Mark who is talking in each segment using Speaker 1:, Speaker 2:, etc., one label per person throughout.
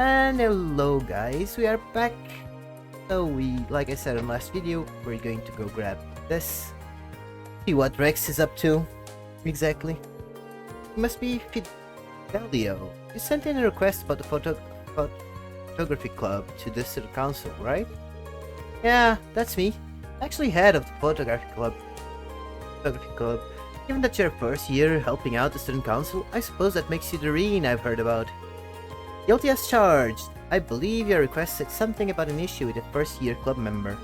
Speaker 1: And hello guys, we are back. So like I said in last video, we're going to go grab this. See what Rex is up to. Exactly. It must be Fidelio. You sent in a request about the photography club to the city council, right? Yeah, that's me. Actually head of the photography club. Given that you're first year helping out the student council, I suppose that makes you the Reen I've heard about. Guilty as charged. I believe your request said something about an issue with a first year club member.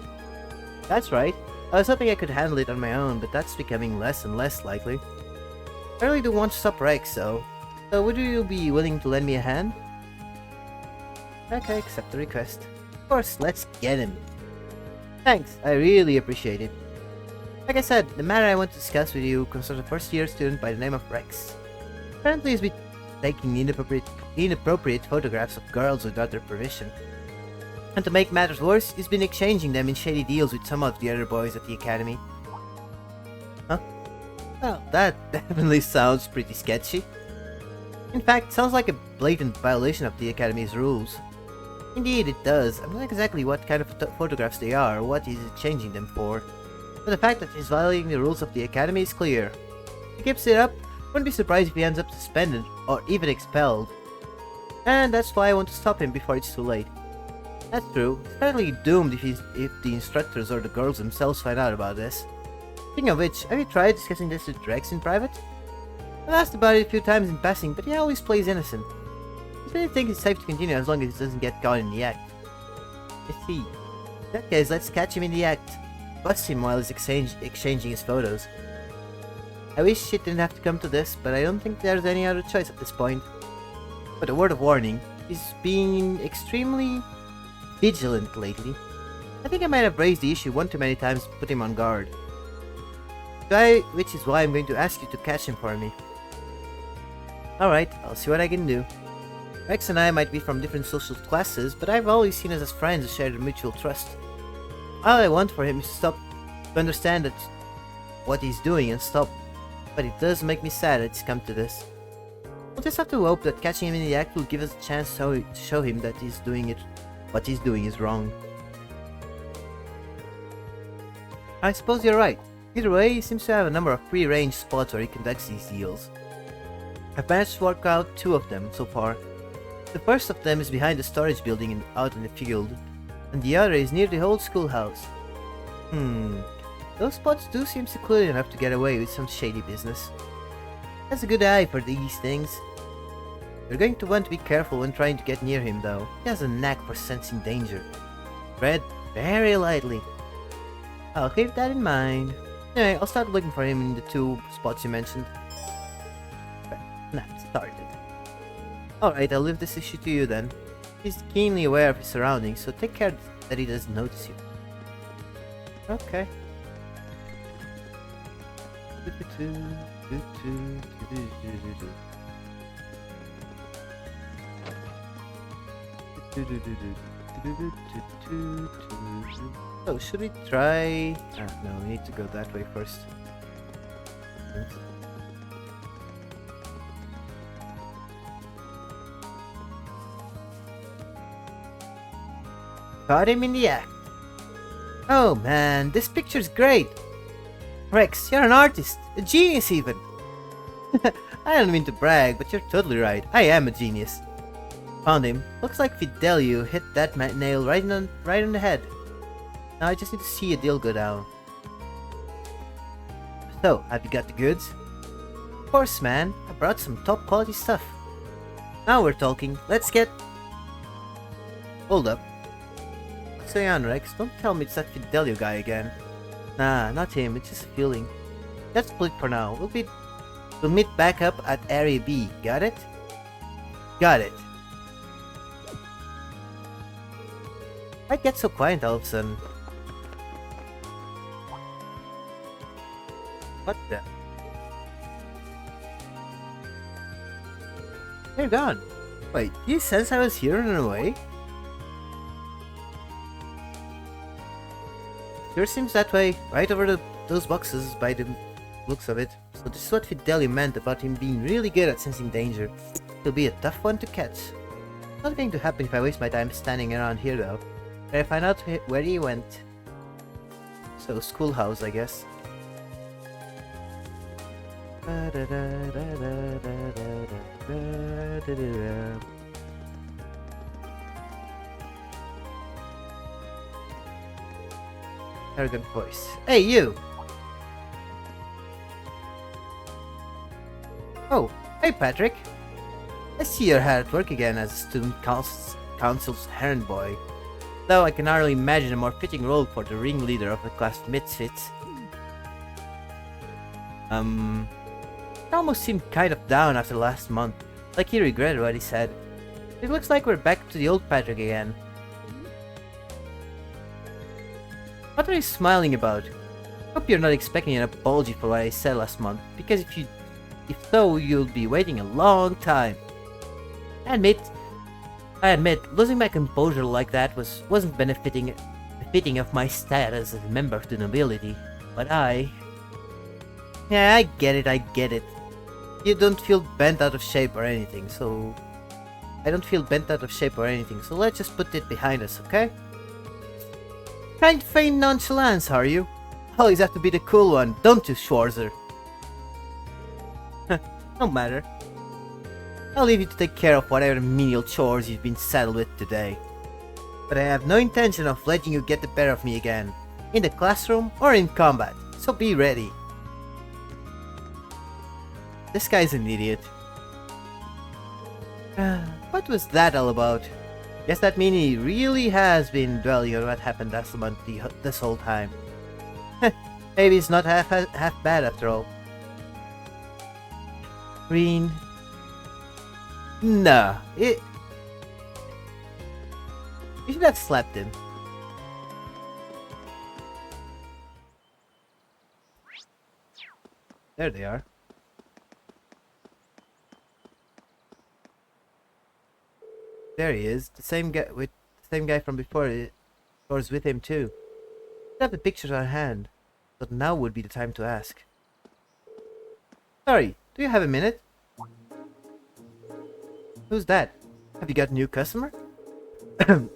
Speaker 1: That's right. I was hoping I could handle it on my own, but that's becoming less and less likely. I really do want to stop Rex, so would you be willing to lend me a hand? Okay, accept the request. Of course, let's get him. Thanks, I really appreciate it. Like I said, the matter I want to discuss with you concerns a first year student by the name of Rex. Apparently he's been taking inappropriate photographs of girls without their permission. And to make matters worse, he's been exchanging them in shady deals with some of the other boys at the academy. Huh? Well, that definitely sounds pretty sketchy. In fact, sounds like a blatant violation of the academy's rules. Indeed, it does. I'm not exactly what kind of photographs they are or what he's exchanging them for. But the fact that he's violating the rules of the academy is clear. If he keeps it up, I wouldn't be surprised if he ends up suspended or even expelled. And that's why I want to stop him before it's too late. That's true. He's practically doomed if the instructors or the girls themselves find out about this. Speaking of which, have you tried discussing this with Rex in private? I've asked about it a few times in passing, but he always plays innocent. He said he thinks it's safe to continue as long as he doesn't get caught in the act. I see. In that case, let's catch him in the act. Bust him while he's exchanging his photos. I wish it didn't have to come to this, but I don't think there's any other choice at this point. But a word of warning, he's been extremely vigilant lately. I think I might have raised the issue one too many times to put him on guard. Which is why I'm going to ask you to catch him for me. Alright, I'll see what I can do. Rex and I might be from different social classes, but I've always seen us as friends who share a mutual trust. All I want for him is to understand that what he's doing and stop, but it does make me sad that it's come to this. We'll just have to hope that catching him in the act will give us a chance to show him that what he's doing is wrong. I suppose you're right. Either way, he seems to have a number of pre-arranged spots where he conducts these deals. I've managed to work out 2 of them so far. The first of them is behind the storage building out in the field, and the other is near the old schoolhouse. Those spots do seem secluded enough to get away with some shady business. Has a good eye for these things. You're going to want to be careful when trying to get near him though. He has a knack for sensing danger. Tread very lightly. I'll keep that in mind. Anyway, I'll start looking for him in the 2 spots you mentioned. Snap started. Alright, I'll leave this issue to you then. He's keenly aware of his surroundings, so take care that he doesn't notice you. Okay. So, should we try... no, we need to go that way first. Caught him in the act. Oh man, this picture's great! Rex, you're an artist! A genius even! I don't mean to brag, but you're totally right. I am a genius. Found him. Looks like Fidelio hit that nail right on the head. Now I just need to see a deal go down. So, have you got the goods? Of course, man. I brought some top quality stuff. Now we're talking. Let's get... Hold up. What's going on, Rex? Don't tell me it's that Fidelio guy again. Nah, not him. It's just a feeling. Let's split for now. We'll meet back up at Area B. Got it? Got it. Why'd get so quiet all of a sudden? What the? They're gone. Wait, do you sense I was here and away? Sure seems that way, right over those boxes by the looks of it. So this is what Fidelio meant about him being really good at sensing danger. He'll be a tough one to catch. Not going to happen if I waste my time standing around here though. But I find out where he went. So, schoolhouse, I guess. Arrogant voice. Hey, you! Oh, hey, Patrick. I see you're hard at work again as a student council's errand boy. Though I can hardly imagine a more fitting role for the ringleader of the class of misfits. He almost seemed kind of down after last month, like he regretted what he said. It looks like we're back to the old Patrick again. What are you smiling about? Hope you're not expecting an apology for what I said last month, because if so, you'll be waiting a long time. I admit, losing my composure like that wasn't befitting of my status as a member of the nobility, but yeah, I get it. You don't feel bent out of shape or anything, so... I don't feel bent out of shape or anything, so let's just put it behind us, okay? Trying to feign nonchalance, are you? Always have to be the cool one, don't you, Schwarzer? No matter. I'll leave you to take care of whatever menial chores you've been saddled with today. But I have no intention of letting you get the better of me again, in the classroom or in combat, so be ready. This guy's an idiot. What was that all about? Guess that means he really has been dwelling on what happened last month this whole time. Maybe it's not half bad after all. Green. Nah, you should have slapped him. There they are. There he is, the same guy from before. Thor's with him too. We have the pictures on hand, but now would be the time to ask. Sorry, do you have a minute? Who's that? Have you got a new customer?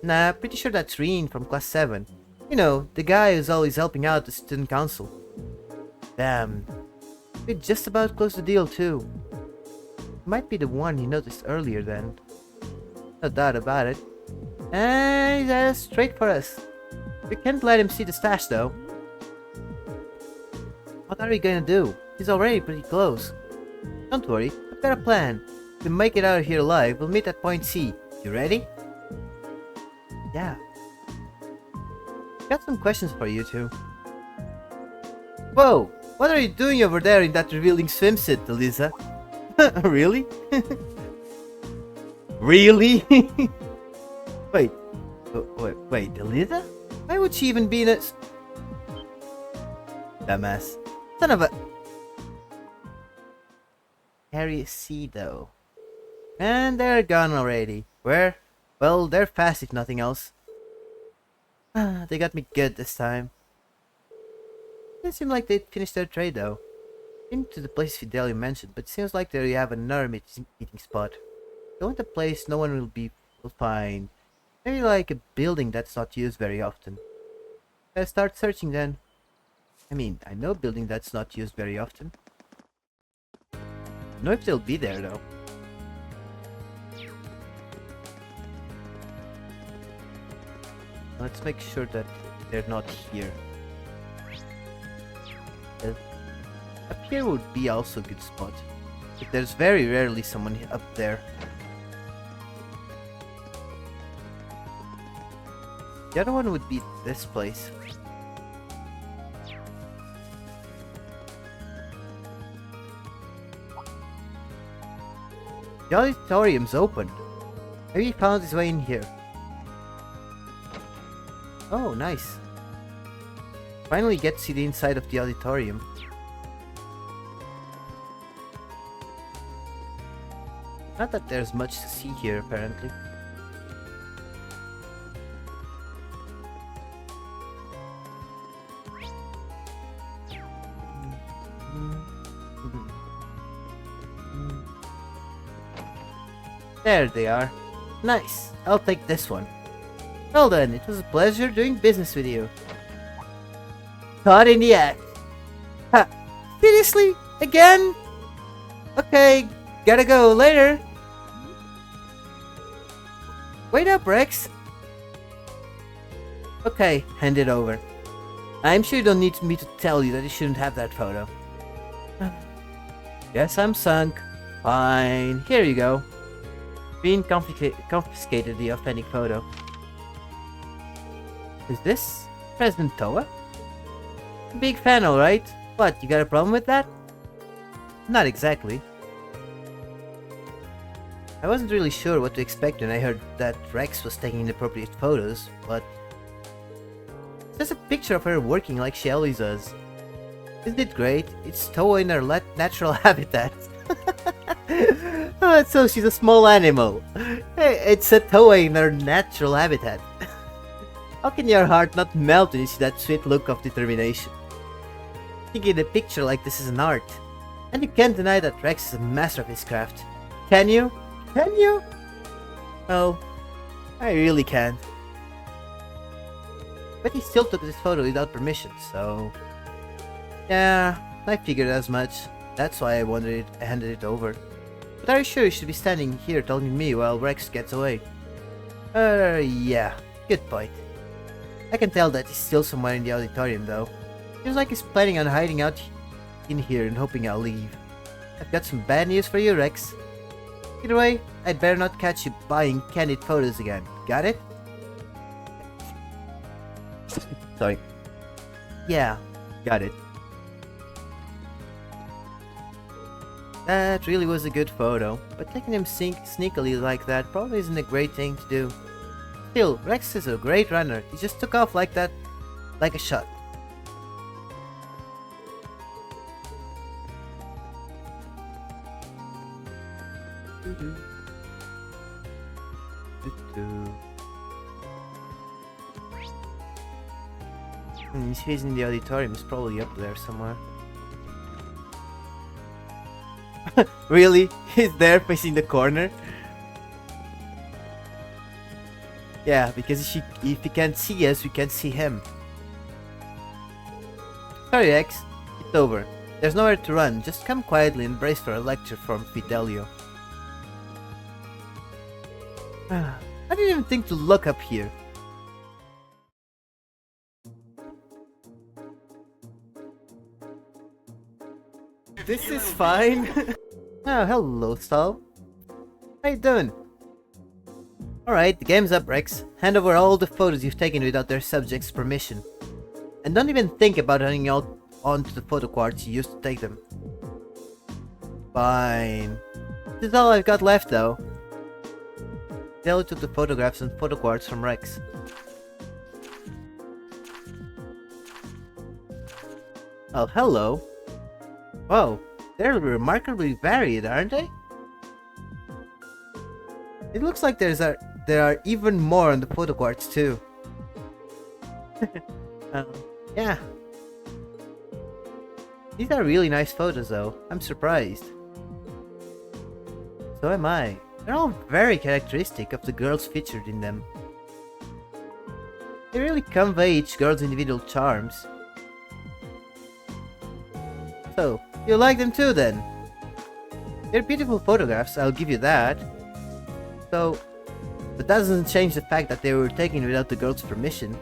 Speaker 1: Nah, pretty sure that's Reen from class 7. You know, the guy who's always helping out the student council. Damn. We just about closed the deal too. Might be the one he noticed earlier then. No doubt about it. And he's headed straight for us. We can't let him see the stash though. What are we gonna do? He's already pretty close. Don't worry, I've got a plan. If we make it out of here alive, we'll meet at point C. You ready? Yeah. Got some questions for you two. Whoa! What are you doing over there in that revealing swimsuit, Eliza? Really? Really? Wait, Eliza? Why would she even be in a... Dumbass. Son of a... Harry C though. And they're gone already. Where? Well, they're fast if nothing else. They got me good this time. Didn't seem like they'd finished their trade though. Been to the place Fidelia mentioned, but it seems like they have another meeting spot. Go into a place no one will find. Maybe like a building that's not used very often. I'll start searching then. I mean, I know a building that's not used very often. Don't know if they'll be there though. Let's make sure that they're not here. Up here would be also a good spot. But there's very rarely someone up there. The other one would be this place. The auditorium's open. Maybe he found his way in here. Oh, nice. Finally get to see the inside of the auditorium. Not that there's much to see here, apparently. There they are. Nice. I'll take this one. Well then, it was a pleasure doing business with you. Caught in the act. Ha! Seriously? Again? Okay, gotta go later. Wait up, Rex. Okay, hand it over. I'm sure you don't need me to tell you that you shouldn't have that photo. Guess I'm sunk. Fine, here you go. Bean confiscated the authentic photo. Is this President Toa? Big fan, alright. What, you got a problem with that? Not exactly. I wasn't really sure what to expect when I heard that Rex was taking inappropriate photos, but it's just a picture of her working like she always does. Isn't it great? It's Toa in her natural habitat. Oh, so she's a small animal. It's a Toa in her natural habitat. How can your heart not melt when you see that sweet look of determination? Thinking a picture like this is an art. And you can't deny that Rex is a master of his craft. Can you? Can you? Well, I really can't. But he still took this photo without permission, so... Yeah, I figured as much. That's why I handed it over. But are you sure you should be standing here telling me while Rex gets away? Yeah. Good point. I can tell that he's still somewhere in the auditorium, though. Seems like he's planning on hiding out in here and hoping I'll leave. I've got some bad news for you, Rex. Either way, I'd better not catch you buying candid photos again. Got it? Sorry. Yeah, got it. That really was a good photo, but taking him sneakily like that probably isn't a great thing to do. Still, Rex is a great runner. He just took off like that, like a shot. He's in the auditorium. He's probably up there somewhere. Really? He's there facing the corner? Yeah, because if he can't see us, we can't see him. Sorry, X. It's over. There's nowhere to run. Just come quietly and brace for a lecture from Fidelio. I didn't even think to look up here. This is fine. Oh, hello, Sal. How you doing? Alright, the game's up, Rex. Hand over all the photos you've taken without their subject's permission. And don't even think about hanging out onto the photo cards you used to take them. Fine. This is all I've got left, though. Dell took the photographs and photo cards from Rex. Oh, hello. Whoa, they're remarkably varied, aren't they? It looks like there are even more on the photo cards too. Yeah. These are really nice photos though. I'm surprised. So am I. They're all very characteristic of the girls featured in them. They really convey each girl's individual charms. So, you like them too then? They're beautiful photographs, I'll give you that. So, but that doesn't change the fact that they were taken without the girl's permission.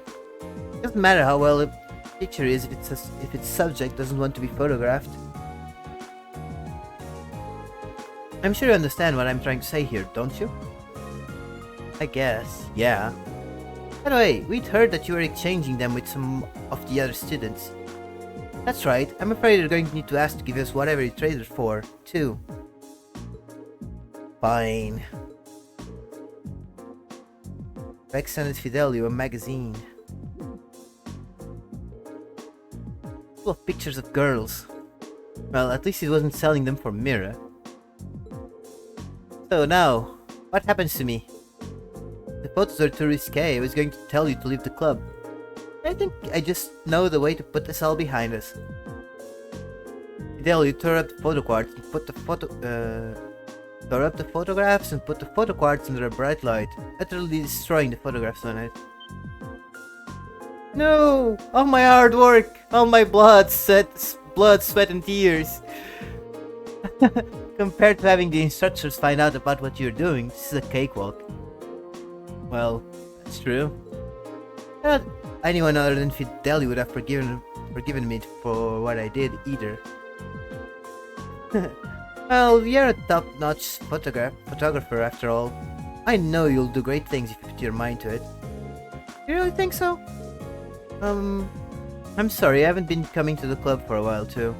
Speaker 1: It doesn't matter how well a picture is if its subject doesn't want to be photographed. I'm sure you understand what I'm trying to say here, don't you? I guess, yeah. By the way, we'd heard that you were exchanging them with some of the other students. That's right, I'm afraid you're going to need to ask to give us whatever you traded for, too. Fine. Rex sent Fidelio a magazine. Full of pictures of girls. Well, at least he wasn't selling them for Mira. So now, what happens to me? The photos are too risque. I was going to tell you to leave the club. I think I just know the way to put this all behind us. Fidelio tore up the photo cards and put the Store up the photographs and put the photo cards under a bright light, utterly destroying the photographs on it. No! All my hard work! All my blood, sweat and tears! Compared to having the instructors find out about what you're doing, this is a cakewalk. Well, that's true. Not anyone other than Fideli would have forgiven me for what I did either. Well, you're a top-notch photographer after all. I know you'll do great things if you put your mind to it. You really think so? I'm sorry, I haven't been coming to the club for a while too.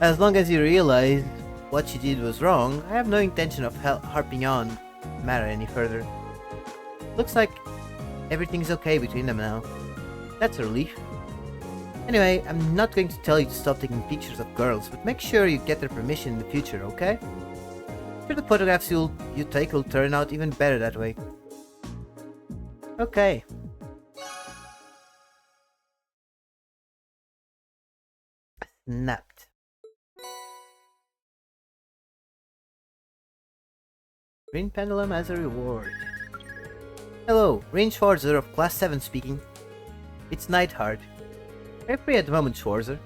Speaker 1: As long as you realize what you did was wrong, I have no intention of harping on the matter any further. Looks like everything's okay between them now. That's a relief. Anyway, I'm not going to tell you to stop taking pictures of girls, but make sure you get their permission in the future, okay? I'm sure the photographs you take will turn out even better that way. Okay. Snapped. Green pendulum as a reward. Hello, Range Schwarzer of Class 7 speaking. It's Nightheart. Are you free at the moment, Schwarzer?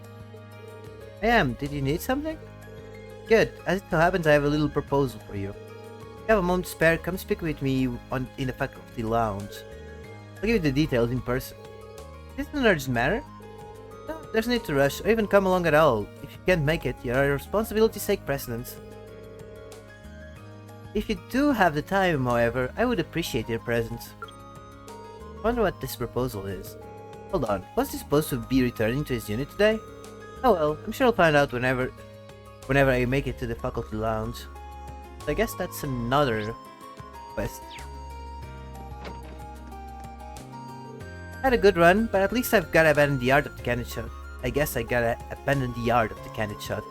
Speaker 1: I am. Did you need something? Good. As it so happens, I have a little proposal for you. If you have a moment spare, come speak with me in the faculty lounge. I'll give you the details in person. Is this an urgent matter? No, there's no need to rush, or even come along at all. If you can't make it, your responsibilities take precedence. If you do have the time, however, I would appreciate your presence. I wonder what this proposal is. Hold on, was he supposed to be returning to his unit today? Oh well, I'm sure I'll find out whenever I make it to the faculty lounge. So I guess that's another quest. Had a good run, but at least I've gotta abandon the art of the candid shot. I guess I gotta abandon the art of the candid shot.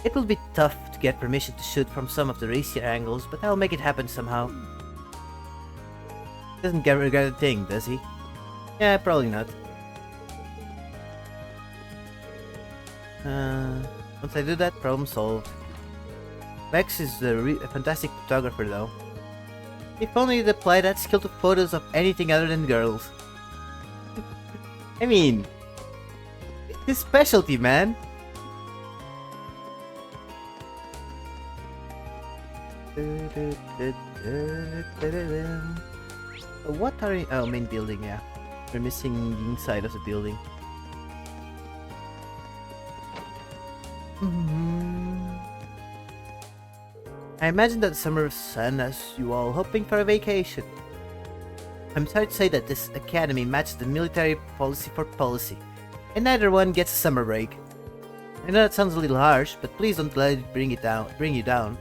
Speaker 1: It will be tough to get permission to shoot from some of the racier angles, but I'll make it happen somehow. Doesn't get regret a thing, does he? Yeah, probably not. Once I do that, problem solved. Max is a fantastic photographer though. If only he'd apply that skill to photos of anything other than girls. I mean, it's his specialty, man. What are we? Oh, main building, yeah. We're missing the inside of the building. I imagine that the summer sun has you all hoping for a vacation. I'm sorry to say that this academy matches the military policy for policy, and neither one gets a summer break. I know that sounds a little harsh, but please don't let it bring you down.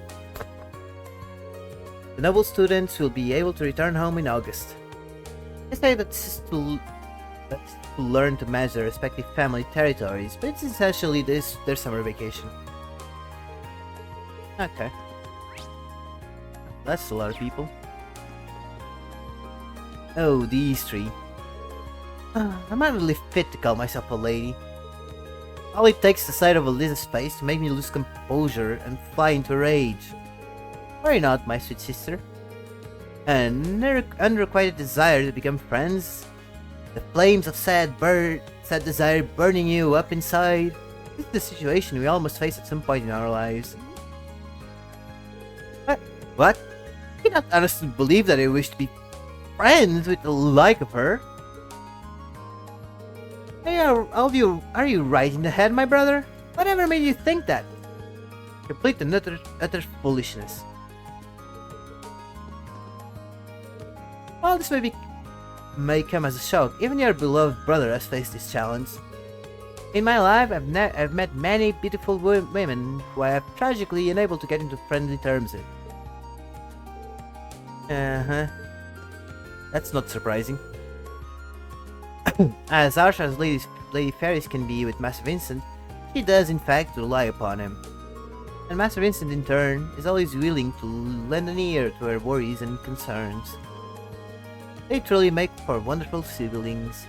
Speaker 1: The noble students will be able to return home in August. They say that's to learn to manage their respective family territories, but it's essentially their summer vacation. Okay. That's a lot of people. Oh, these three. I'm not really fit to call myself a lady. All it takes is the sight of a Liz's face to make me lose composure and fly into rage. Worry not, my sweet sister. An unrequited desire to become friends? The flames of sad desire burning you up inside? This is the situation we all must face at some point in our lives. What? You cannot honestly believe that I wish to be friends with the like of her? Hey, are you right in the head, my brother? Whatever made you think that? Complete and utter foolishness. While this may come as a shock, even your beloved brother has faced this challenge. In my life, I've met many beautiful women who I have tragically unable to get into friendly terms with. That's not surprising. As harsh as Lady Ferris can be with Master Vincent, she does in fact rely upon him. And Master Vincent in turn is always willing to lend an ear to her worries and concerns. They truly make for wonderful siblings.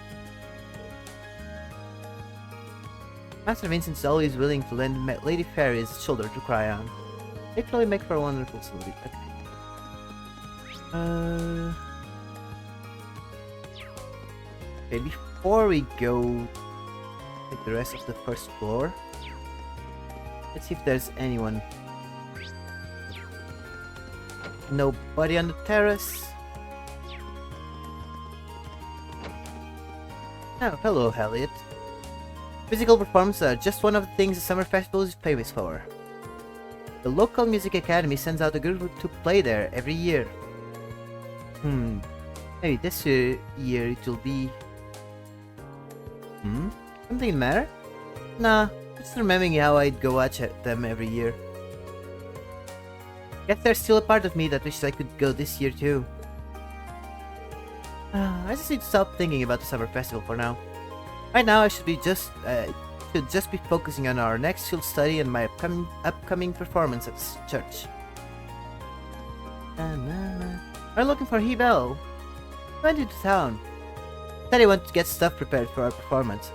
Speaker 1: Master Vincent is always willing to lend Lady Ferris a shoulder to cry on. Literally make for a wonderful solution. Okay. Okay, before we go take the rest of the first floor, let's see if there's anyone. Nobody on the terrace. Oh, hello, Elliot. Physical performances are just one of the things the summer festival is famous for. The local music academy sends out a group to play there every year. Maybe this year it will be... Something the matter? Nah, just remembering how I'd go watch them every year. Guess there's still a part of me that wishes I could go this year too. I just need to stop thinking about the summer festival for now. Right now I should just be focusing on our next field study and my upcoming performance at church. I'm looking for Hebel. Went into town. Said he wanted to get stuff prepared for our performance.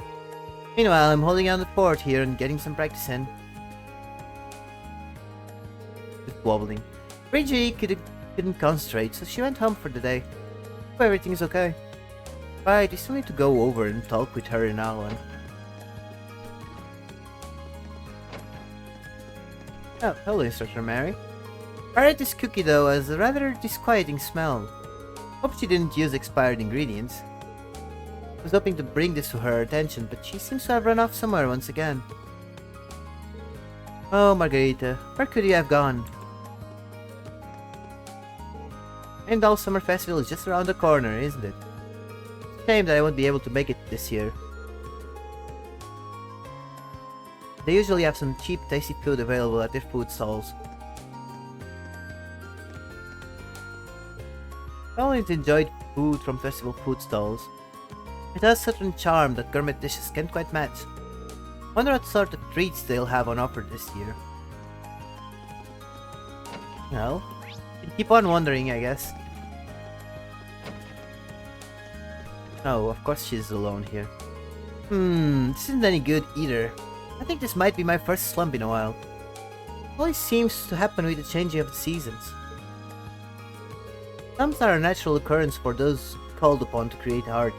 Speaker 1: Meanwhile, I'm holding down the fort here and getting some practice in. Just wobbling. Bridgie couldn't concentrate, so she went home for the day. Hope everything is okay. Right, we still need to go over and talk with her and Alan. Oh, hello, Instructor Mary. I read this cookie though as a rather disquieting smell. Hope she didn't use expired ingredients. I was hoping to bring this to her attention, but she seems to have run off somewhere once again. Oh, Margarita, where could you have gone? And all summer festival is just around the corner, isn't it? Shame that I won't be able to make it this year. They usually have some cheap, tasty food available at their food stalls. I always enjoyed food from festival food stalls. It has such a charm that gourmet dishes can't quite match. Wonder what sort of treats they'll have on offer this year. Well, keep on wondering, I guess. Oh, of course she's alone here. This isn't any good either. I think this might be my first slump in a while. It always seems to happen with the changing of the seasons. Slumps are a natural occurrence for those called upon to create art.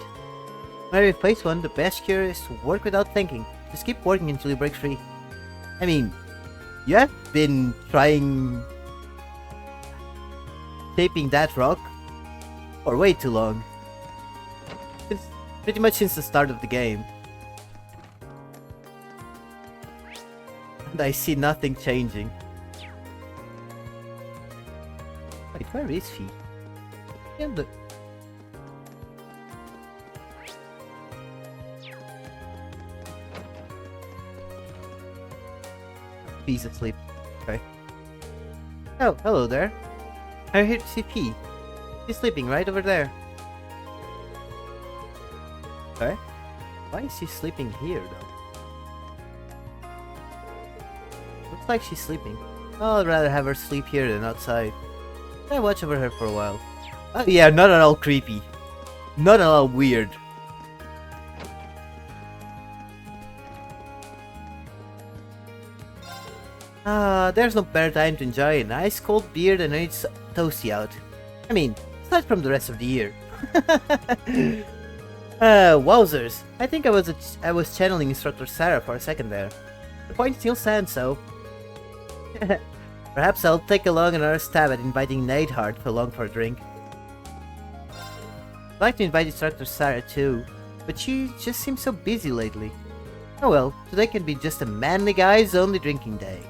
Speaker 1: When you face one, the best cure is to work without thinking. Just keep working until you break free. I mean, you have been trying shaping that rock for way too long. Pretty much since the start of the game. And I see nothing changing. Wait, where is he? Yeah, look. He's asleep. Okay. Oh, hello there. I'm here to see P. He's sleeping right over there. Okay. Why is she sleeping here, though? Looks like she's sleeping. I'd rather have her sleep here than outside. I watch over her for a while. Oh yeah, not at all creepy. Not at all weird. There's no better time to enjoy a nice cold beer than when it's toasty out. I mean, aside from the rest of the year. Wowzers. I think I was channeling Instructor Sarah for a second there. The point still stands, so... Perhaps I'll take along another stab at inviting Neidhart along for a drink. I'd like to invite Instructor Sarah too, but she just seems so busy lately. Oh well, today can be just a manly guy's only drinking day.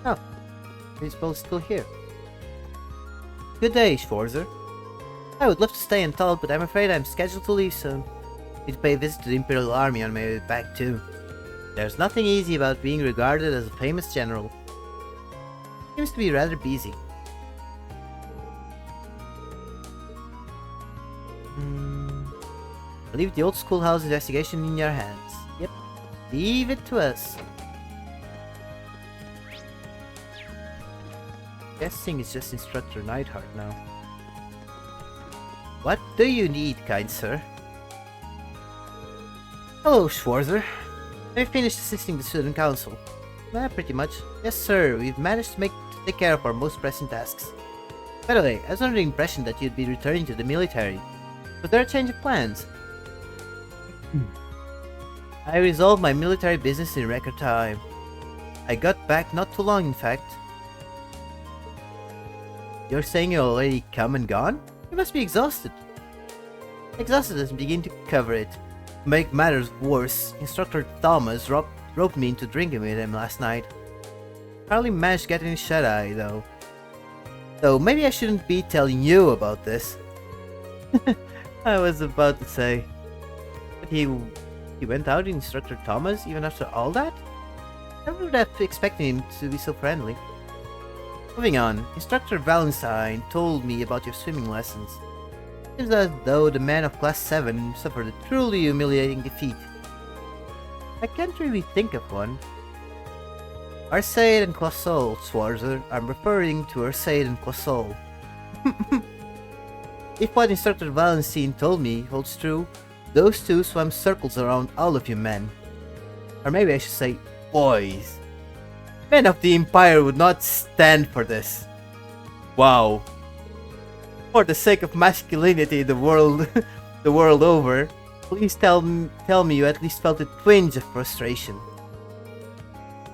Speaker 1: Oh, he's both still here. Good day, Schwarzer. I would love to stay and talk, but I'm afraid I'm scheduled to leave soon. Need to pay a visit to the Imperial Army on my way back too. There's nothing easy about being regarded as a famous general. Seems to be rather busy. I'll leave the old schoolhouse investigation in your hands. Yep, leave it to us. Guessing it's just Instructor Neidhart now. What do you need, kind sir? Hello, Schwarzer. Have you finished assisting the student council? Pretty much. Yes, sir. We've managed to take care of our most pressing tasks. By the way, I was under the impression that you'd be returning to the military. Was there a change of plans? I resolved my military business in record time. I got back not too long, in fact. You're saying you're already come and gone? You must be exhausted. Exhausted doesn't begin to cover it. To make matters worse, Instructor Thomas roped me into drinking with him last night. Hardly managed to get any shut-eye, though. So maybe I shouldn't be telling you about this. I was about to say. But he went out with Instructor Thomas even after all that? I would have expected him to be so friendly. Moving on, Instructor Valentine told me about your swimming lessons. Seems as though the man of Class 7 suffered a truly humiliating defeat. I can't really think of one. Arcade and Clausol, Schwarzer. I'm referring to Arcade and Clausol. If what Instructor Valentine told me holds true, those two swam circles around all of you men. Or maybe I should say, boys. Men of the Empire would not stand for this. Wow. For the sake of masculinity the world over, please tell me you at least felt a twinge of frustration.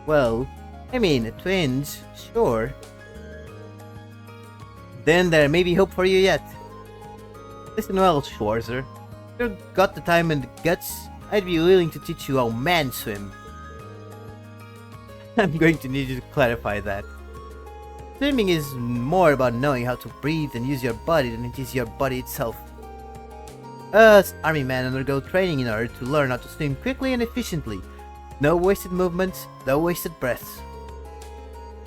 Speaker 1: Well, I mean, a twinge, sure. Then there may be hope for you yet. Listen well, Schwarzer. If you've got the time and the guts, I'd be willing to teach you how men swim. I'm going to need you to clarify that. Swimming is more about knowing how to breathe and use your body than it is your body itself. Us army men undergo training in order to learn how to swim quickly and efficiently. No wasted movements, no wasted breaths.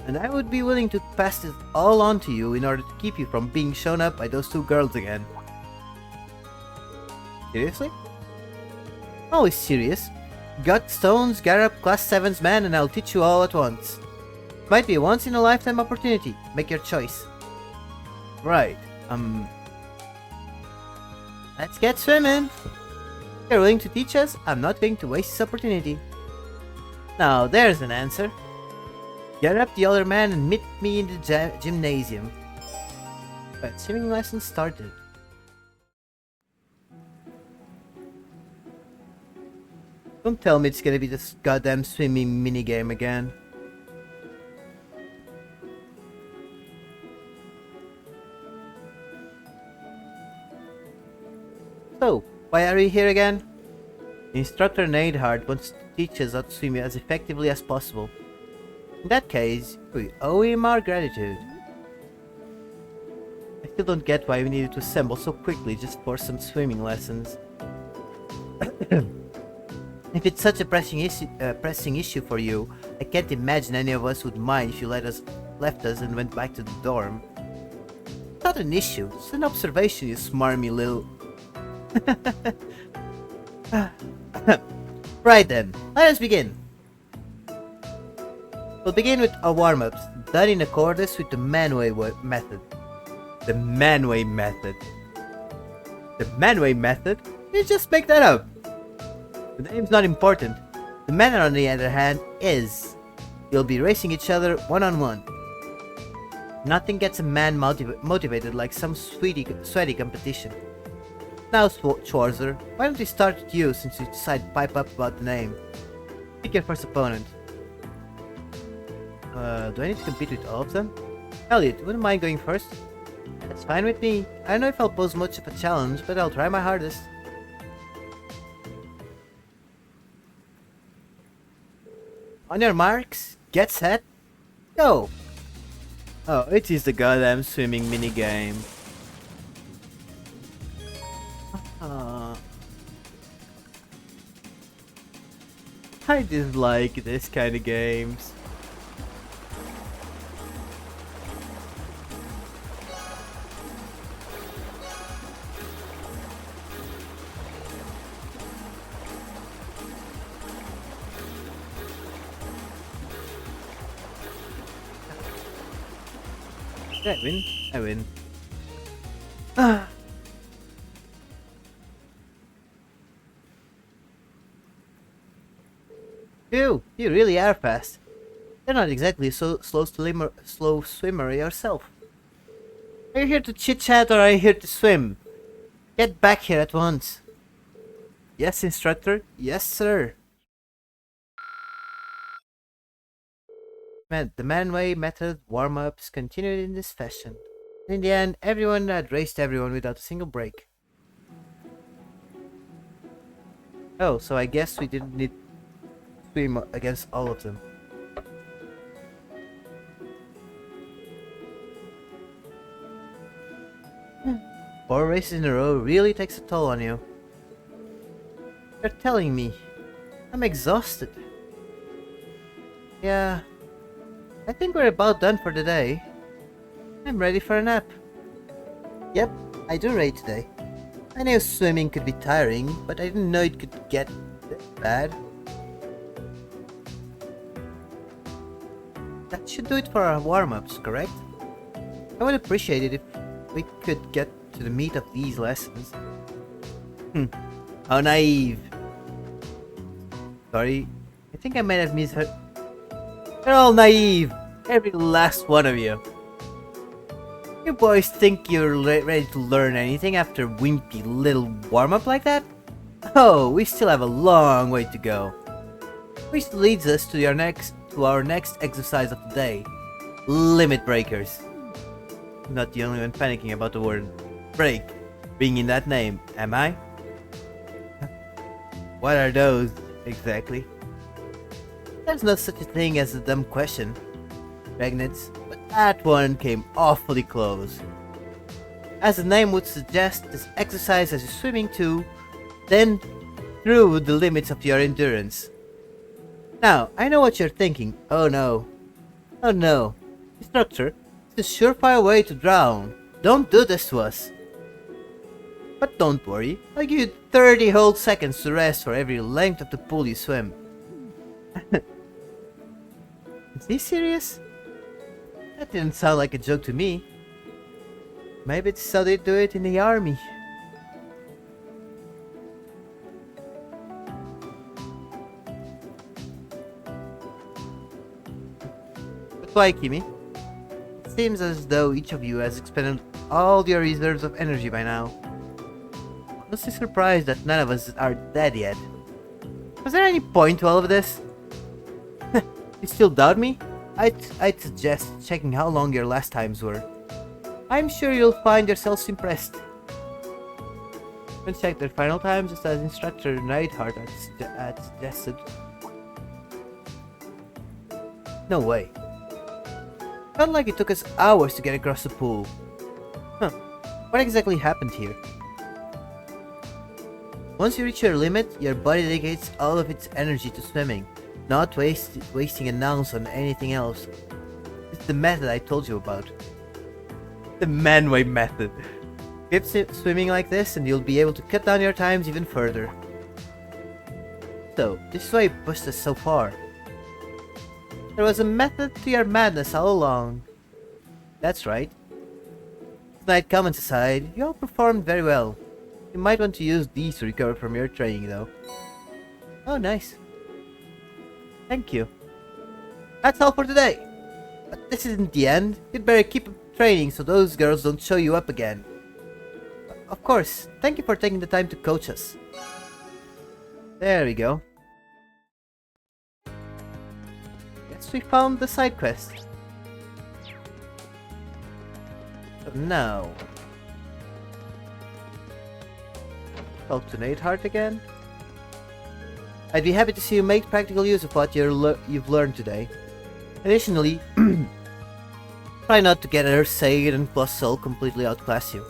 Speaker 1: And I would be willing to pass this all on to you in order to keep you from being shown up by those two girls again. Seriously? Always serious. Got stones, gather up Class 7's men, and I'll teach you all at once. Might be a once-in-a-lifetime opportunity. Make your choice. Right, let's get swimming. If you're willing to teach us, I'm not going to waste this opportunity. Now, there's an answer. Gather up the other men and meet me in the gymnasium. But swimming lessons started. Don't tell me it's gonna be this goddamn swimming minigame again. So, why are we here again? Instructor Neidhart wants to teach us how to swim as effectively as possible. In that case, we owe him our gratitude. I still don't get why we needed to assemble so quickly just for some swimming lessons. If it's such a pressing issue for you, I can't imagine any of us would mind if you left us and went back to the dorm. It's not an issue, it's an observation, you smarmy little... Right then, let us begin. We'll begin with our warm-ups, done in accordance with the Manway method. The Manway method? The Manway method? You just make that up. The name's not important. The manner, on the other hand, is. You'll be racing each other one-on-one. Nothing gets a man motivated like some sweaty competition. Now, Schwarzer, why don't we start with you since you decided to pipe up about the name? Pick your first opponent. Do I need to compete with all of them? Elliot, wouldn't mind going first? That's fine with me. I don't know if I'll pose much of a challenge, but I'll try my hardest. On your marks, get set, go! Oh, it is the goddamn swimming minigame. I dislike this kind of games. Did I win? I win. You really are fast. You're not exactly so slow swimmer yourself. Are you here to chit-chat or are you here to swim? Get back here at once. Yes, instructor. Yes, sir. The manway method warm-ups continued in this fashion. In the end, everyone had raced everyone without a single break. Oh, so I guess we didn't need to swim against all of them. 4 races in a row really takes a toll on you. You're telling me. I'm exhausted. Yeah, I think we're about done for the day. I'm ready for a nap. Yep, I do rate today. I knew swimming could be tiring, but I didn't know it could get that bad. That should do it for our warm-ups, correct? I would appreciate it if we could get to the meat of these lessons. How naive. Sorry, I think I might have misheard. You're all naive, every last one of you. You boys think you're ready to learn anything after a wimpy little warm-up like that? Oh, we still have a long way to go. Which leads us to our next exercise of the day. Limit breakers. I'm not the only one panicking about the word break being in that name, am I? What are those, exactly? There's no such a thing as a dumb question, Regnitz, but that one came awfully close. As the name would suggest, this exercise has you swimming to, then through the limits of your endurance. Now, I know what you're thinking. Oh no. Oh no. Instructor, it's a surefire way to drown. Don't do this to us. But don't worry, I'll give you 30 whole seconds to rest for every length of the pool you swim. Is he serious? That didn't sound like a joke to me. Maybe it's how they do it in the army. But why, Kimi? It seems as though each of you has expended all your reserves of energy by now. Honestly surprised that none of us are dead yet. Was there any point to all of this? You still doubt me? I'd suggest checking how long your last times were. I'm sure you'll find yourselves impressed. When check their final times, just as instructor Neidhart had suggested. No way. Felt like it took us hours to get across the pool. Huh. What exactly happened here? Once you reach your limit, your body dedicates all of its energy to swimming, not wasting an ounce on anything else. It's the method I told you about. The manway method. Keep swimming like this and you'll be able to cut down your times even further. So, this is why you pushed us so far. There was a method to your madness all along. That's right. Tonight, comments aside, you all performed very well. You might want to use these to recover from your training though. Oh, nice. Thank you. That's all for today. But this isn't the end. You'd better keep up training so those girls don't show you up again. Of course, thank you for taking the time to coach us. There we go. Guess we found the side quest. So now... talk to Neidhart again. I'd be happy to see you make practical use of what you've learned today. Additionally, try not to get her Sade and plus Soul completely outclass you.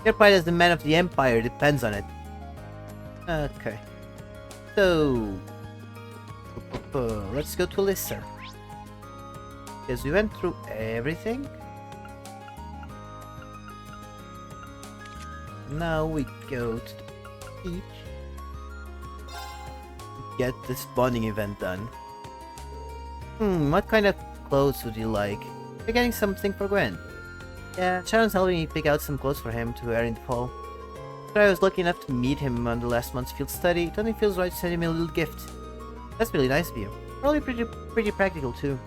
Speaker 1: Your pride as the man of the Empire depends on it. Okay. So... let's go to Alyssa. Because we went through everything. Now we go to the beach. Get this bonding event done. What kind of clothes would you like? You're getting something for Gwen. Yeah, Sharon's helping me pick out some clothes for him to wear in the fall. After I was lucky enough to meet him on the last month's field study, it only feels right to send him a little gift. That's really nice of you. Probably pretty practical too.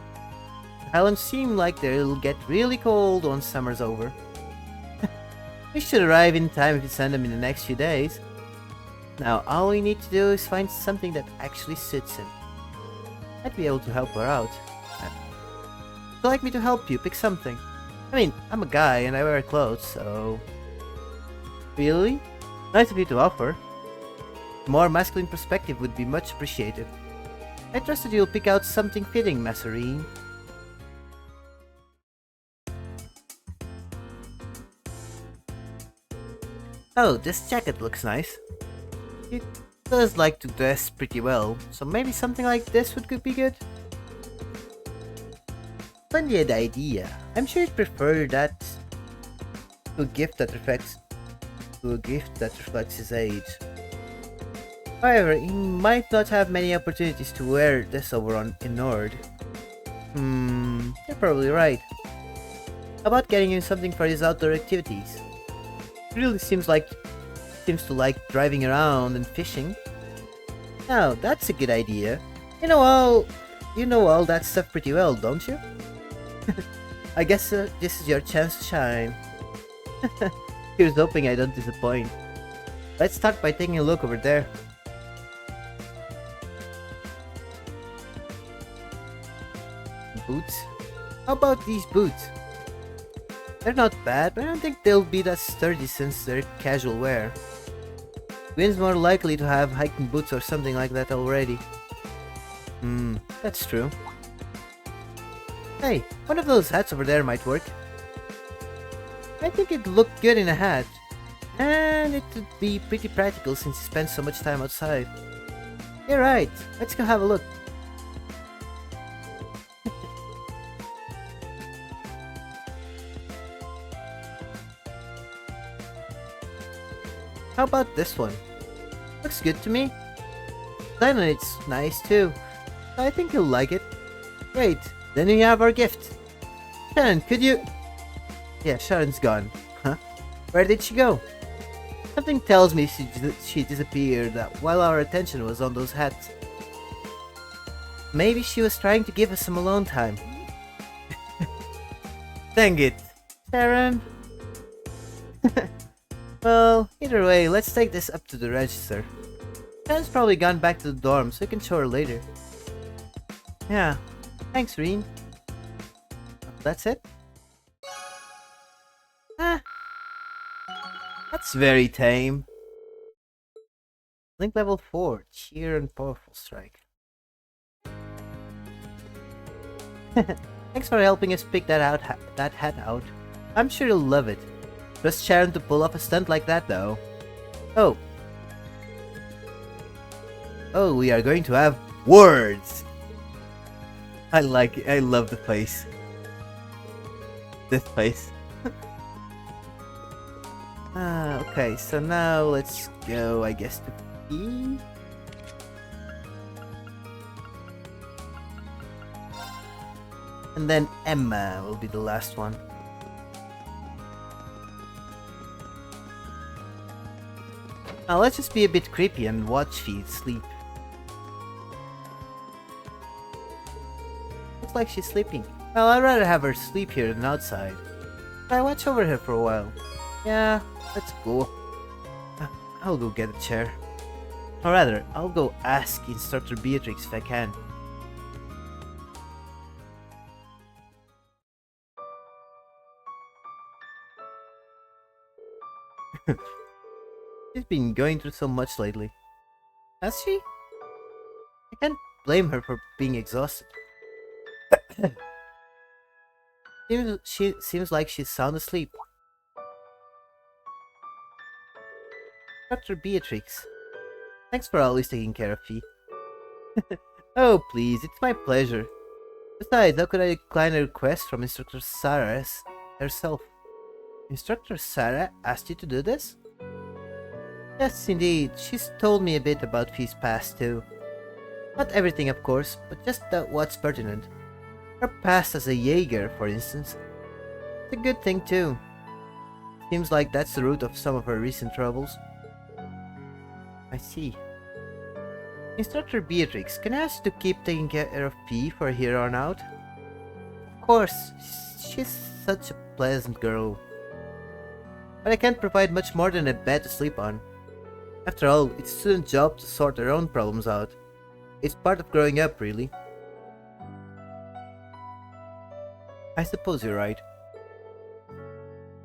Speaker 1: The islands seem like they'll get really cold once summer's over. We should arrive in time if you send them in the next few days. Now, all we need to do is find something that actually suits him. I'd be able to help her out. Would you like me to help you pick something? I mean, I'm a guy and I wear clothes, so... Really? Nice of you to offer. A more masculine perspective would be much appreciated. I trust that you'll pick out something fitting, Masserine. Oh, this jacket looks nice. It does like to dress pretty well, so maybe something like this could be good? Splendid idea. I'm sure you'd prefer that to a gift that reflects his age. However, he might not have many opportunities to wear this over in Nord. You're probably right. How about getting him something for his outdoor activities? He really seems to like driving around and fishing. Now, that's a good idea. You know all that stuff pretty well, don't you? I guess this is your chance to shine. Here's hoping I don't disappoint. Let's start by taking a look over there. Boots? How about these boots? They're not bad, but I don't think they'll be that sturdy since they're casual wear. Gwen's more likely to have hiking boots or something like that already. That's true. Hey, one of those hats over there might work. I think it'd look good in a hat. And it would be pretty practical since you spend so much time outside. You're right, let's go have a look. How about this one? Looks good to me. Design on it's nice too. I think you'll like it. Great, then we have our gift. Sharon, could you... Yeah, Sharon's gone. Huh? Where did she go? Something tells me she disappeared while our attention was on those hats. Maybe she was trying to give us some alone time. Dang it. Sharon? Well, either way, let's take this up to the register. Sharon's probably gone back to the dorm, so we can show her later. Yeah, thanks, Reen. That's it? Ah, that's very tame. Link level 4, cheer and powerful strike. Thanks for helping us pick that hat out. I'm sure you'll love it. Trust Sharon to pull off a stunt like that, though. Oh, we are going to have words. I like it. I love the face. This face. Okay, so now let's go, I guess, to P. And then Emma will be the last one. Now let's just be a bit creepy and watch Fee sleep. Looks like she's sleeping. Well, I'd rather have her sleep here than outside. But I watch over her for a while. Yeah, let's go. I'll go get a chair. Or rather, I'll go ask Instructor Beatrix if I can. She's been going through so much lately. Has she? I can't blame her for being exhausted. She seems like she's sound asleep. Dr. Beatrix, thanks for always taking care of Fee. Oh, please, it's my pleasure. Besides, how could I decline a request from Instructor Sarah herself? Instructor Sarah asked you to do this? Yes, indeed. She's told me a bit about Fee's past, too. Not everything, of course, but just what's pertinent. Her past as a Jaeger, for instance. It's a good thing, too. Seems like that's the root of some of her recent troubles. I see. Instructor Beatrix, can I ask you to keep taking care of P for here on out? Of course, she's such a pleasant girl. But I can't provide much more than a bed to sleep on. After all, it's a student's job to sort their own problems out. It's part of growing up, really. I suppose you're right.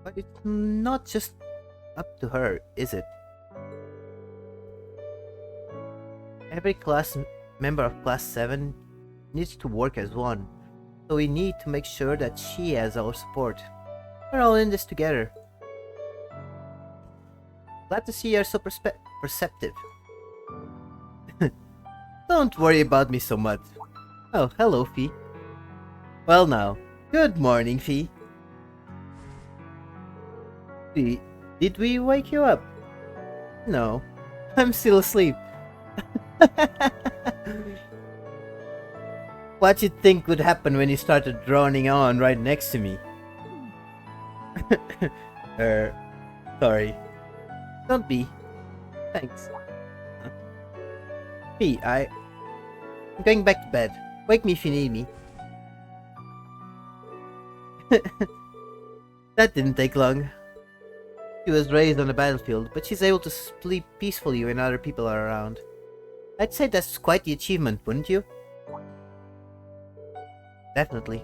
Speaker 1: But it's not just up to her, is it? Every member of Class 7 needs to work as one, so we need to make sure that she has our support. We're all in this together. Glad to see you're so perceptive. Don't worry about me so much. Oh, hello, Fee. Well now, good morning, Fee. Fee, did we wake you up? No, I'm still asleep. What you'd think would happen when you started droning on right next to me? Sorry. Don't be. Thanks. Fee, I'm going back to bed. Wake me if you need me. That didn't take long. She was raised on the battlefield, but she's able to sleep peacefully when other people are around. I'd say that's quite the achievement, wouldn't you? Definitely.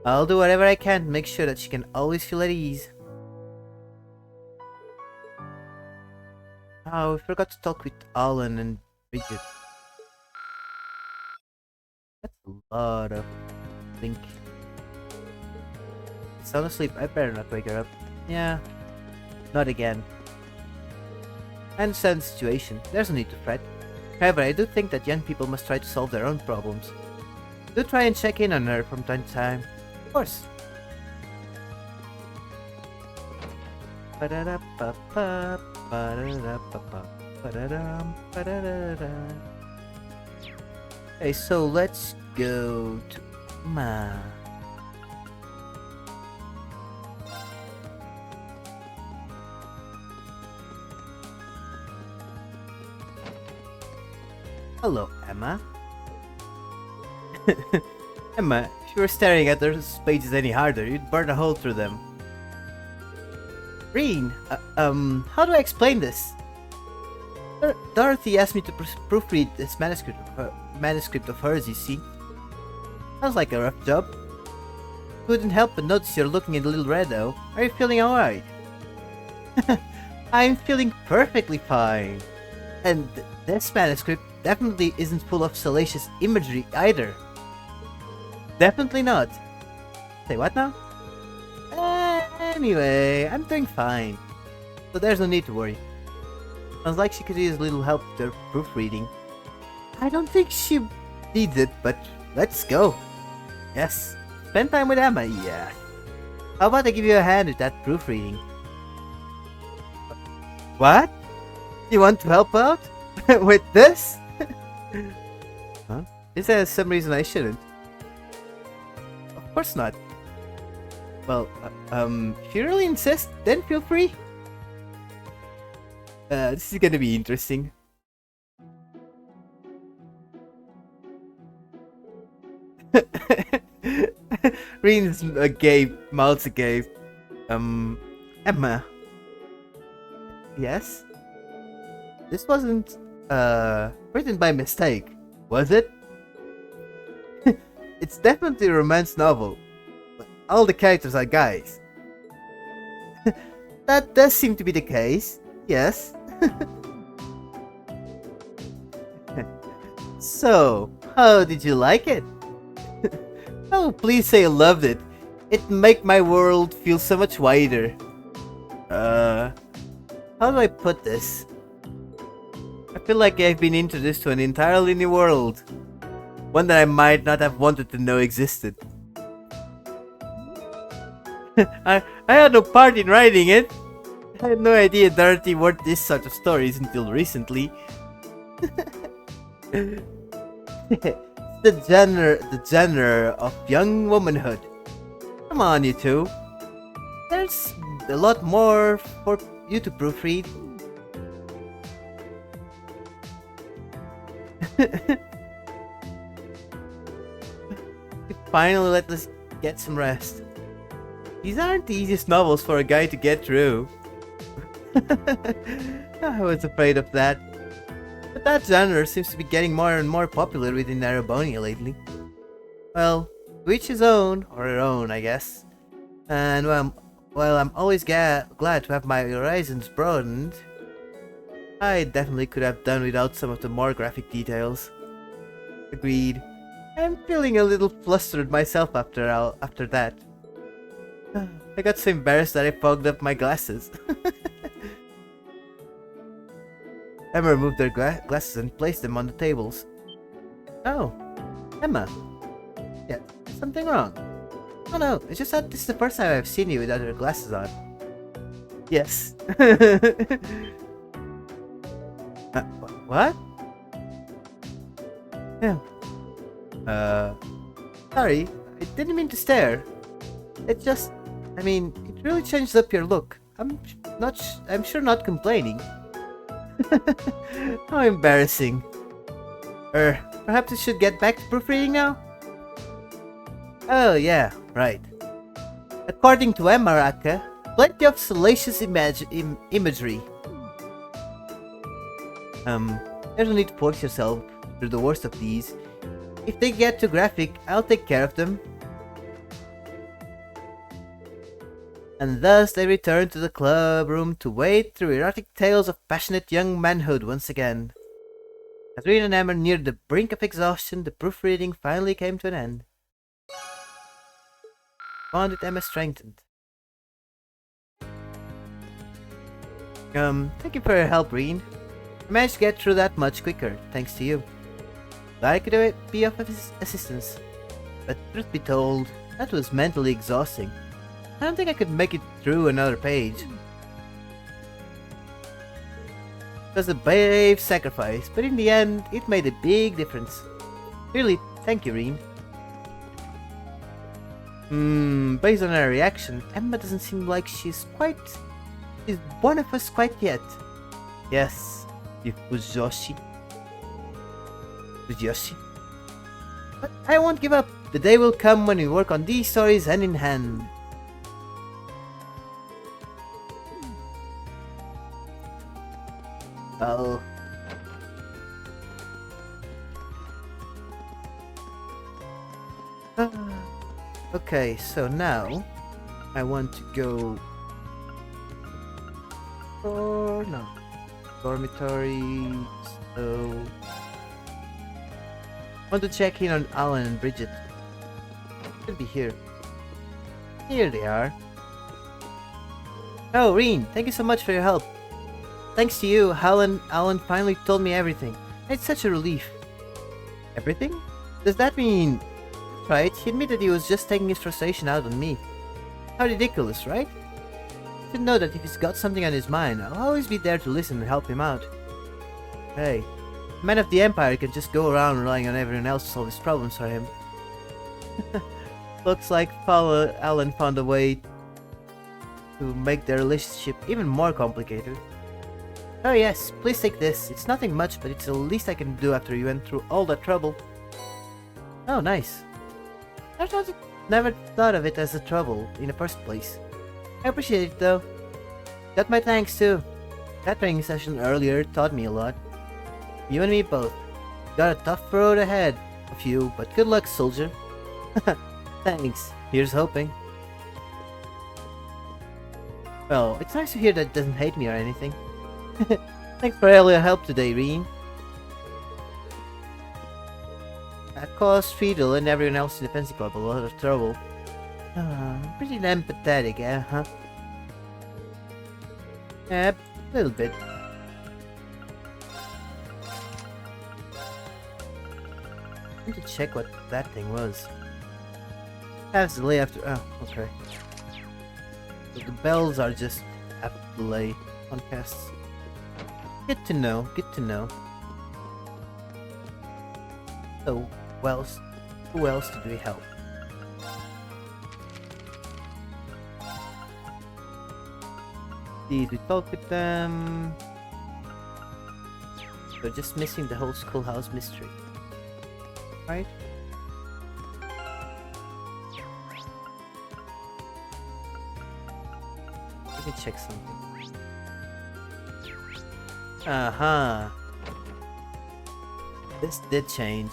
Speaker 1: I'll do whatever I can to make sure that she can always feel at ease. Oh, we forgot to talk with Alan and Bridget. That's a lot of think. Sound asleep, I better not wake her up. Yeah, not again. I understand the situation, there's no need to fret. However, I do think that young people must try to solve their own problems. Do try and check in on her from time to time. Of course. Okay, so let's go to Ma. Hello, Emma. Emma, if you were staring at those pages any harder, you'd burn a hole through them. Reen, how do I explain this? Dorothy asked me to proofread this manuscript of hers, you see. Sounds like a rough job. Couldn't help but notice you're looking a little red, though. Are you feeling alright? I'm feeling perfectly fine. And this manuscript definitely isn't full of salacious imagery either. Definitely not. Say what now? Anyway, I'm doing fine. So there's no need to worry. Sounds like she could use a little help with her proofreading. I don't think she needs it, but let's go. Yes, spend time with Emma, yeah. How about I give you a hand with that proofreading? What? You want to help out? With this? Huh? Is there some reason I shouldn't? Of course not. Well, if you really insist, then feel free. This is gonna be interesting. Reen's agape, mouth's agape. Emma. Yes? This wasn't, written by mistake, was it? It's definitely a romance novel, but all the characters are guys. That does seem to be the case, yes. So, how did you like it? Oh, please say you loved it. It'd make my world feel so much wider. How do I put this? I feel like I've been introduced to an entirely new world. One that I might not have wanted to know existed. I had no part in writing it. I had no idea Dorothy wrote this sort of stories until recently. the genre of young womanhood. Come on, you two. There's a lot more for you to proofread. Finally let us get some rest. These aren't the easiest novels for a guy to get through. I was afraid of that. But that genre seems to be getting more and more popular within Narabonia lately. Well, to each his own, or her own, I guess. And well, I'm always glad to have my horizons broadened. I definitely could have done without some of the more graphic details. Agreed. I'm feeling a little flustered myself after that. I got so embarrassed that I fogged up my glasses. Emma removed their glasses and placed them on the tables. Oh, Emma. Yeah, something wrong? Oh no, it's just that this is the first time I've seen you without your glasses on. Yes. What? Yeah. Sorry, I didn't mean to stare. It just, I mean, it really changed up your look. I'm sure not complaining. How embarrassing. Perhaps we should get back to proofreading now? Oh yeah, right. According to Emaraka, plenty of salacious imagery. There's no need to force yourself through the worst of these. If they get too graphic, I'll take care of them. And thus they returned to the club room to wade through erotic tales of passionate young manhood once again. As Reed and Emma neared the brink of exhaustion, the proofreading finally came to an end. Bond with Emma strengthened. Thank you for your help, Reen. I managed to get through that much quicker, thanks to you. Glad I could be of assistance. But truth be told, that was mentally exhausting. I don't think I could make it through another page. It was a brave sacrifice, but in the end, it made a big difference. Really, thank you, Reen. Based on her reaction, Emma doesn't seem like she's one of us quite yet. Yes, you Fujoshi. But I won't give up. The day will come when we work on these stories hand in hand. Well, okay, so now I want to go dormitory. So I want to check in on Alan and Bridget. Should be here. Here they are. Oh, Reen, thank you so much for your help. Thanks to you, Alan finally told me everything. It's such a relief. Everything? Does that mean... Right, he admitted he was just taking his frustration out on me. How ridiculous, right? You should know that if he's got something on his mind, I'll always be there to listen and help him out. Hey, the man of the Empire can just go around relying on everyone else to solve his problems for him. Looks like Alan found a way to make their relationship even more complicated. Oh yes, please take this. It's nothing much, but it's the least I can do after you went through all that trouble. Oh, nice. Never thought of it as a trouble in the first place. I appreciate it though. Got my thanks too. That training session earlier taught me a lot. You and me both. Got a tough road ahead of you, but good luck, soldier. Thanks. Here's hoping. Well, it's nice to hear that it doesn't hate me or anything. Thanks for all your help today, Reen. I caused Friedel and everyone else in the Fancy Club a lot of trouble. Pretty damn pathetic, huh? Yeah, a little bit. I need to check what that thing was. Has delay after. Oh, okay. So the bells are just after delay on casts. Good to know, good to know. So, who else did we help? Did we talk with them? We're just missing the whole schoolhouse mystery. Right? Let me check something. Uh-huh. This did change.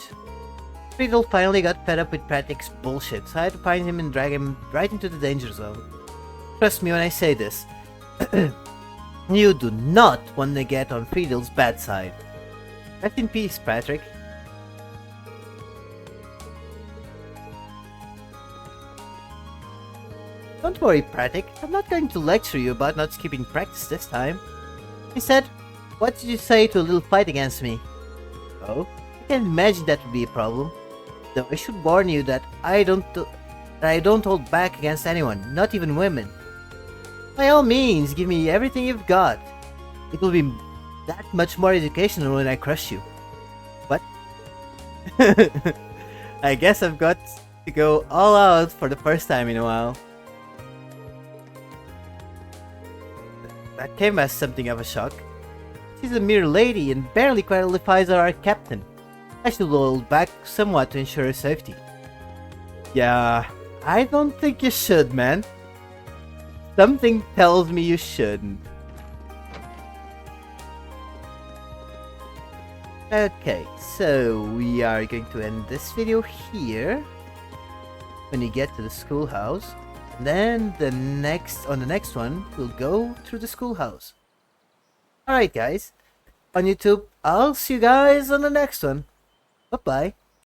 Speaker 1: Friedel finally got fed up with Pratik's bullshit, so I had to find him and drag him right into the danger zone. Trust me when I say this. You do not want to get on Friedel's bad side. Rest in peace, Patrick. Don't worry, Pratik. I'm not going to lecture you about not skipping practice this time. Instead, what did you say to a little fight against me? Oh, I can imagine that would be a problem. Though I should warn you that I don't hold back against anyone, not even women. By all means, give me everything you've got. It will be that much more educational when I crush you. What? I guess I've got to go all out for the first time in a while. That came as something of a shock. She's a mere lady and barely qualifies as our captain. I should hold back somewhat to ensure her safety. Yeah, I don't think you should, man. Something tells me you shouldn't. Okay, so we are going to end this video here. When you get to the schoolhouse. And then on the next one, we'll go through the schoolhouse. Alright guys, on YouTube, I'll see you guys on the next one. Bye-bye.